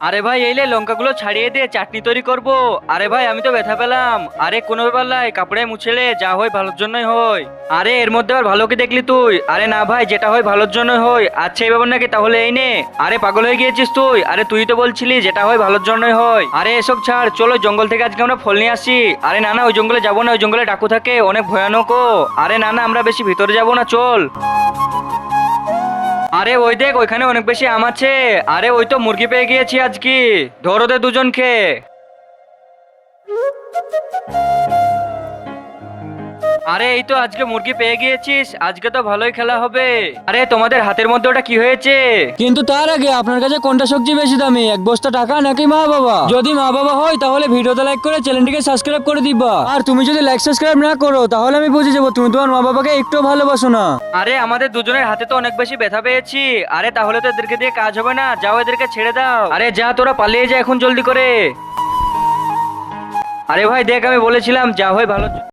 আরে ভাই এই লে লঙ্কাগুলো ছাড়িয়ে দিয়ে চাটনি তৈরি করব। আরে ভাই আমি তো ব্যথা পেলাম। আরে কোনো ব্যাপার নাই, কাপড়ে মুছেলে যা হয় ভালোর জন্যই হয়। আরে এর মধ্যে আর ভালো কি দেখলি তুই? আরে না ভাই, যেটা হয় ভালোর জন্যই হয়। আচ্ছা এই ব্যাপার নাকি, তাহলে এই নে। আরে পাগল হয়ে গিয়েছিস তুই? আরে তুই তো বলছিলি যেটা হয় ভালোর জন্যই হয়। আরে এসব ছাড়, চলো জঙ্গল থেকে আজকে আমরা ফল নিয়ে আসি। আরে না না, ওই জঙ্গলে যাবো না, ওই জঙ্গলে ডাকু থাকে, অনেক ভয়ানক। আরে না না, আমরা বেশি ভিতরে যাবো না, চল। আরে ওই দেখ, ওইখানে অনেক বেশি আম আছে। আরে ওই তো মুরগি পেয়ে গিয়েছি আজকে। ধরো দে দুজনকে। আরে এই তো আজকে মুরগি পেয়ে গিয়েছিস, আজকে তো ভালোই খেলা হবে। আরে তোমাদের হাতের মধ্যে ওটা কি হয়েছে? কিন্তু তার আগে আপনার কাছে কোনটা সবজি বেশি দামি, এক বস্তা টাকা নাকি মা বাবা? যদি মা বাবা হয় তাহলে ভিডিওতে লাইক করে চ্যানেলটিকে সাবস্ক্রাইব করে দিবা। আর তুমি যদি লাইক সাবস্ক্রাইব না করো তাহলে আমি বুঝে যাবো তুমি তোমার মা বাবাকে একটু ভালোবাসো না। আরে আমাদের দুজনের হাতে তো অনেক বেশি ব্যথা পেয়েছি। আরে তাহলে তো এদেরকে দিয়ে কাজ হবে না, যাও এদেরকে ছেড়ে দাও। আরে যা, তোরা পালিয়ে যা এখন জলদি করে। আরে ভাই দেখ, আমি বলেছিলাম যা হয় ভালো।